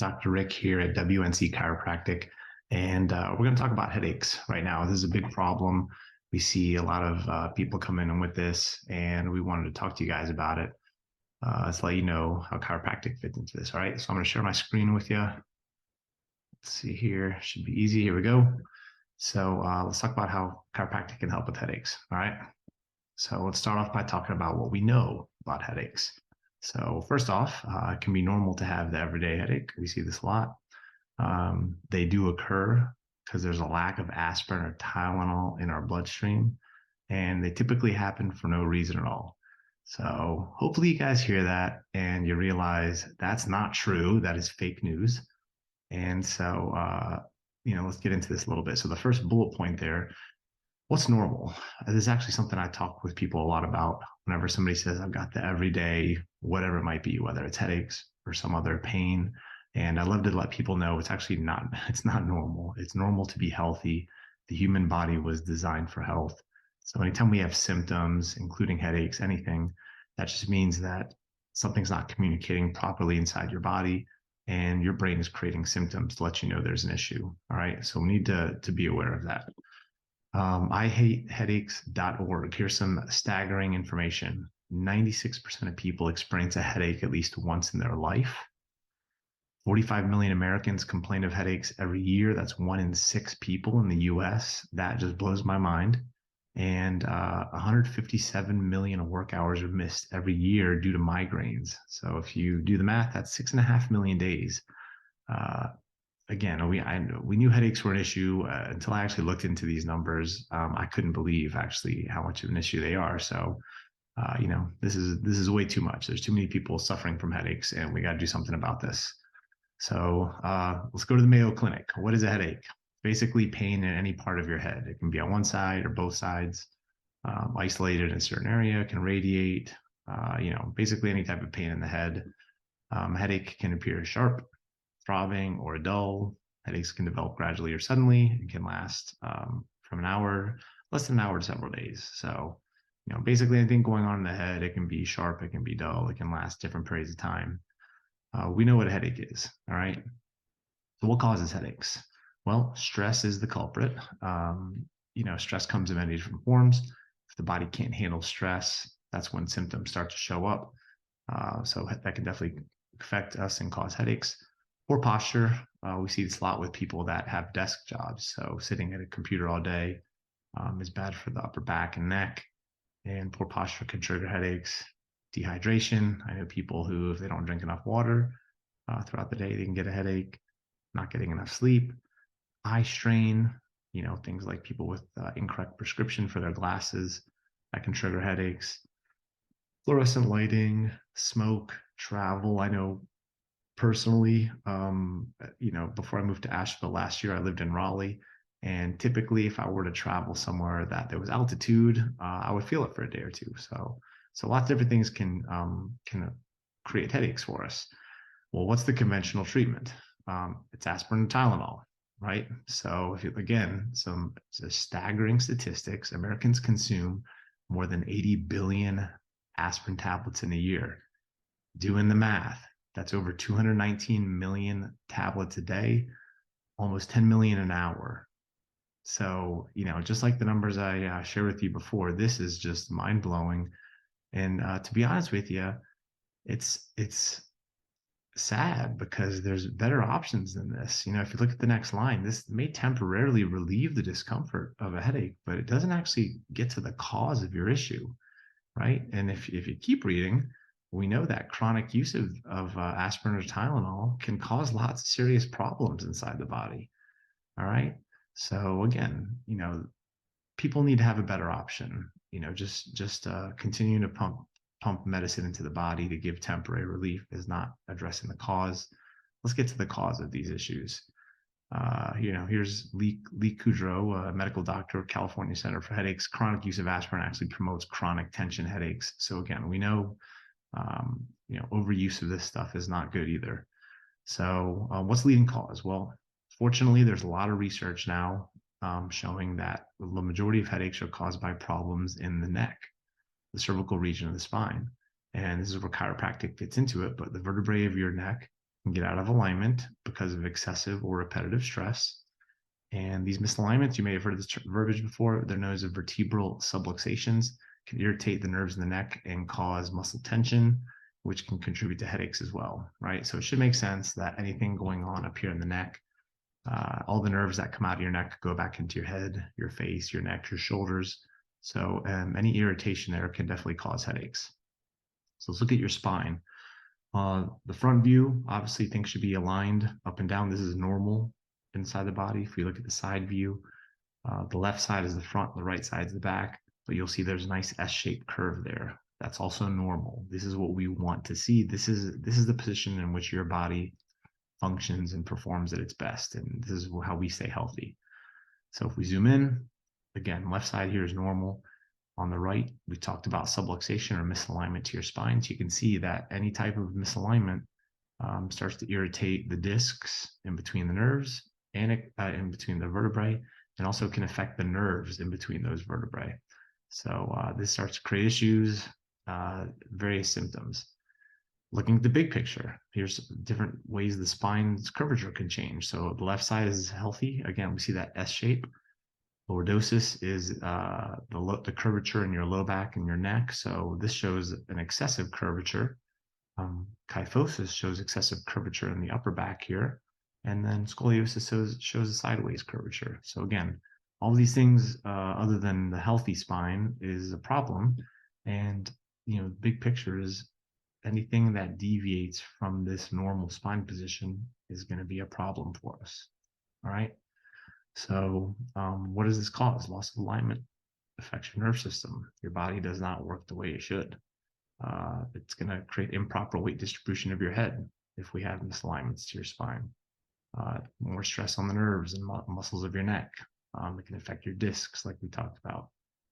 Dr. Rick here at WNC Chiropractic, and we're going to talk about headaches right now. This is a big problem. We see a lot of people come in with this, and we wanted to talk to you guys about it. Let's let you know how chiropractic fits into this. All right, so I'm going to share my screen with you. Let's see here. Should be easy. Here we go. So let's talk about how chiropractic can help with headaches. All right. So let's start off by talking about what we know about headaches. So first off, it can be normal to have the everyday headache. We see this a lot. They do occur because there's a lack of aspirin or Tylenol in our bloodstream, and they typically happen for no reason at all. So hopefully you guys hear that and you realize that's not true. That is fake news. And so, let's get into this a little bit. So the first bullet point there, what's normal? This is actually something I talk with people a lot about whenever somebody says, I've got the everyday, whatever it might be, whether it's headaches or some other pain. And I love to let people know it's actually not, it's not normal. It's normal to be healthy. The human body was designed for health. So anytime we have symptoms, including headaches, anything, that just means that something's not communicating properly inside your body, and your brain is creating symptoms to let you know there's an issue. All right. So we need to be aware of that. IHateHeadaches.org. Here's some staggering information. 96% of people experience a headache at least once in their life. 45 million Americans complain of headaches every year. That's 1 in 6 people in the US. That just blows my mind. And 157 million work hours are missed every year due to migraines. So if you do the math, that's 6.5 million days. Again, we knew headaches were an issue until I actually looked into these numbers. I couldn't believe actually how much of an issue they are. So, this is way too much. There's too many people suffering from headaches, and we got to do something about this. So let's go to the Mayo Clinic. What is a headache? Basically, pain in any part of your head. It can be on one side or both sides, isolated in a certain area. It can radiate. Basically any type of pain in the head. Headache can appear as sharp, throbbing, or dull. Headaches can develop gradually or suddenly. It can last from an hour, less than an hour to several days. So, basically anything going on in the head, it can be sharp, it can be dull, it can last different periods of time. We know what a headache is, all right? So what causes headaches? Well, stress is the culprit. Stress comes in many different forms. If the body can't handle stress, that's when symptoms start to show up. So that can definitely affect us and cause headaches. Poor posture. We see this a lot with people that have desk jobs. So sitting at a computer all day is bad for the upper back and neck. And poor posture can trigger headaches. Dehydration. I know people who, if they don't drink enough water throughout the day, they can get a headache. Not getting enough sleep. Eye strain. Things like people with incorrect prescription for their glasses, that can trigger headaches. Fluorescent lighting, smoke, travel. I know personally, before I moved to Asheville last year, I lived in Raleigh. And typically, if I were to travel somewhere that there was altitude, I would feel it for a day or two. So lots of different things can create headaches for us. Well, what's the conventional treatment? It's aspirin and Tylenol, right? So some staggering statistics. Americans consume more than 80 billion aspirin tablets in a year. Doing the math, that's over 219 million tablets a day, almost 10 million an hour. So, just like the numbers I shared with you before, this is just mind blowing. And to be honest with you, it's sad because there's better options than this. If you look at the next line, this may temporarily relieve the discomfort of a headache, but it doesn't actually get to the cause of your issue, right? And if you keep reading, we know that chronic use of aspirin or Tylenol can cause lots of serious problems inside the body. All right. So again, people need to have a better option. Just continuing to pump medicine into the body to give temporary relief is not addressing the cause. Let's get to the cause of these issues. Here's Lee Kudrow, a medical doctor, California Center for Headaches. Chronic use of aspirin actually promotes chronic tension headaches. So again, we know, overuse of this stuff is not good either. So what's the leading cause? Well, fortunately, there's a lot of research now showing that the majority of headaches are caused by problems in the neck, the cervical region of the spine. And this is where chiropractic fits into it. But the vertebrae of your neck can get out of alignment because of excessive or repetitive stress. And these misalignments, you may have heard this verbiage before, they're known as vertebral subluxations, can irritate the nerves in the neck and cause muscle tension, which can contribute to headaches as well, right? So it should make sense that anything going on up here in the neck, all the nerves that come out of your neck go back into your head, your face, your neck, your shoulders. So any irritation there can definitely cause headaches. So let's look at your spine. The front view, obviously things should be aligned up and down. This is normal inside the body. If we look at the side view, the left side is the front, the right side is the back, but you'll see there's a nice S-shaped curve there. That's also normal. This is what we want to see. This is the position in which your body functions and performs at its best. And this is how we stay healthy. So if we zoom in, again, left side here is normal. On the right, we talked about subluxation or misalignment to your spine. So you can see that any type of misalignment starts to irritate the discs in between the nerves and in between the vertebrae, and also can affect the nerves in between those vertebrae. So this starts to create issues, various symptoms. Looking at the big picture, here's different ways the spine's curvature can change. So the left side is healthy. Again, we see that S shape. Lordosis is the curvature in your low back and your neck. So this shows an excessive curvature. Kyphosis shows excessive curvature in the upper back here. And then scoliosis shows a sideways curvature. So again, all of these things, other than the healthy spine, is a problem. And, the big picture is anything that deviates from this normal spine position is going to be a problem for us. All right. So what does this cause? Loss of alignment affects your nerve system. Your body does not work the way it should. It's going to create improper weight distribution of your head if we have misalignments to your spine. More stress on the nerves and muscles of your neck. It can affect your discs, like we talked about.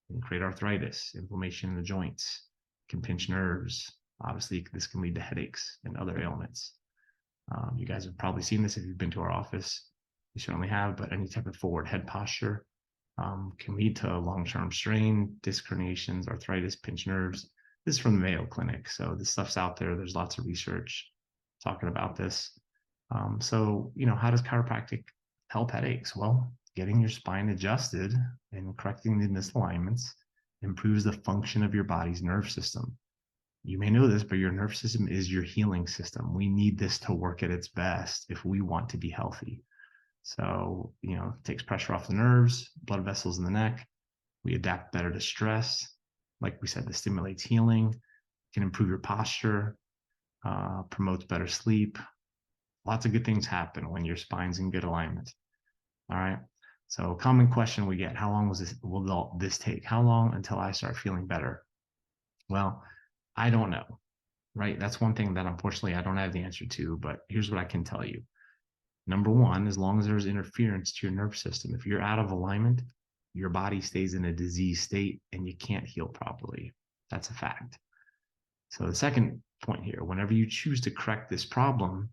It can create arthritis, inflammation in the joints, can pinch nerves. Obviously, this can lead to headaches and other ailments. You guys have probably seen this if you've been to our office. You certainly have, but any type of forward head posture can lead to long-term strain, disc herniations, arthritis, pinched nerves. This is from the Mayo Clinic, so this stuff's out there. There's lots of research talking about this. So, how does chiropractic help headaches? Well, getting your spine adjusted and correcting the misalignments improves the function of your body's nerve system. You may know this, but your nerve system is your healing system. We need this to work at its best if we want to be healthy. So, it takes pressure off the nerves, blood vessels in the neck. We adapt better to stress. Like we said, this stimulates healing, can improve your posture, promotes better sleep. Lots of good things happen when your spine's in good alignment. All right. So, common question we get: how long will this take? How long until I start feeling better? Well, I don't know. Right. That's one thing that unfortunately I don't have the answer to. But here's what I can tell you. Number one, as long as there's interference to your nerve system, if you're out of alignment, your body stays in a disease state and you can't heal properly. That's a fact. So the second point here, whenever you choose to correct this problem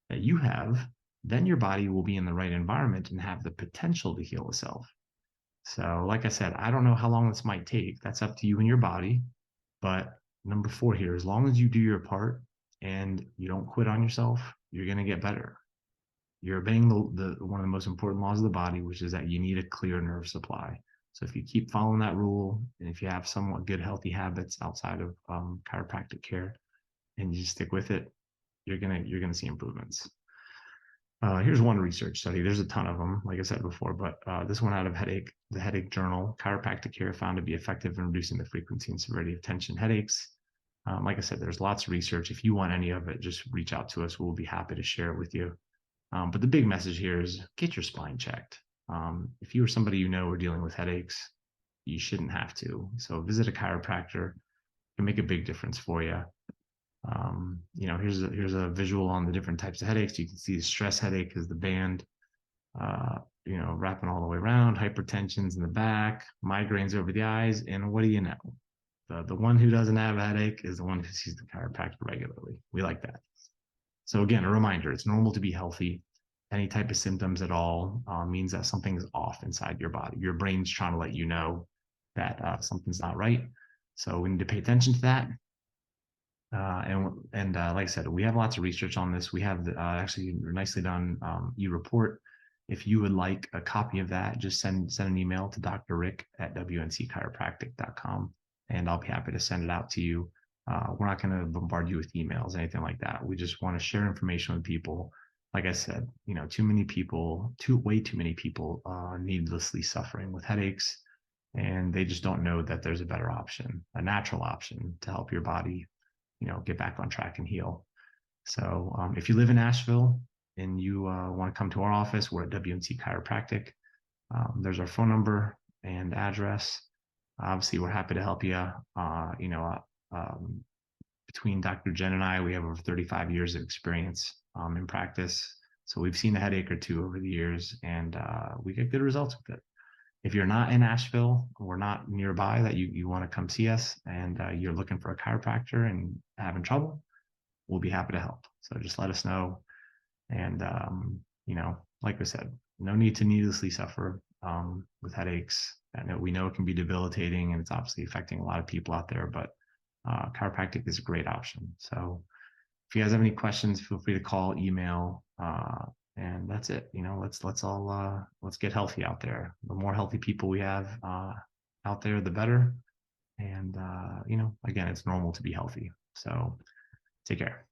that you have, then your body will be in the right environment and have the potential to heal itself. So like I said, I don't know how long this might take. That's up to you and your body. But number four here, as long as you do your part and you don't quit on yourself, you're going to get better. You're obeying one of the most important laws of the body, which is that you need a clear nerve supply. So if you keep following that rule, and if you have somewhat good, healthy habits outside of chiropractic care, and you just stick with it, you're gonna see improvements. Here's one research study. There's a ton of them, like I said before, but this one out of the Headache Journal, chiropractic care found to be effective in reducing the frequency and severity of tension headaches. Like I said, there's lots of research. If you want any of it, just reach out to us. We'll be happy to share it with you. But the big message here is get your spine checked. If you or somebody are dealing with headaches, you shouldn't have to. So visit a chiropractor. It can make a big difference for you. Here's a visual on the different types of headaches. You can see the stress headache is the band, wrapping all the way around, hypertension's in the back, migraines over the eyes, and what do you know? The one who doesn't have a headache is the one who sees the chiropractor regularly. We like that. So again, a reminder, it's normal to be healthy. Any type of symptoms at all means that something's off inside your body. Your brain's trying to let you know that something's not right. So we need to pay attention to that. Like I said, we have lots of research on this. We have actually nicely done e-report. If you would like a copy of that, just send an email to Dr. Rick at WNCchiropractic.com, and I'll be happy to send it out to you. We're not going to bombard you with emails, anything like that. We just want to share information with people. Like I said, way too many people needlessly suffering with headaches, and they just don't know that there's a better option, a natural option to help your body get back on track and heal. So if you live in Asheville and you want to come to our office, we're at WNC Chiropractic. There's our phone number and address. Obviously, we're happy to help you. Between Dr. Jen and I, we have over 35 years of experience in practice. So we've seen a headache or two over the years, and we get good results with it. If you're not in Asheville or not nearby that you want to come see us, and you're looking for a chiropractor and having trouble, we'll be happy to help. So just let us know. And, like I said, no need to needlessly suffer with headaches. We know it can be debilitating, and it's obviously affecting a lot of people out there, but chiropractic is a great option. So if you guys have any questions, feel free to call, email, and that's it. Let's get healthy out there. The more healthy people we have out there, the better. And again, it's normal to be healthy. So take care.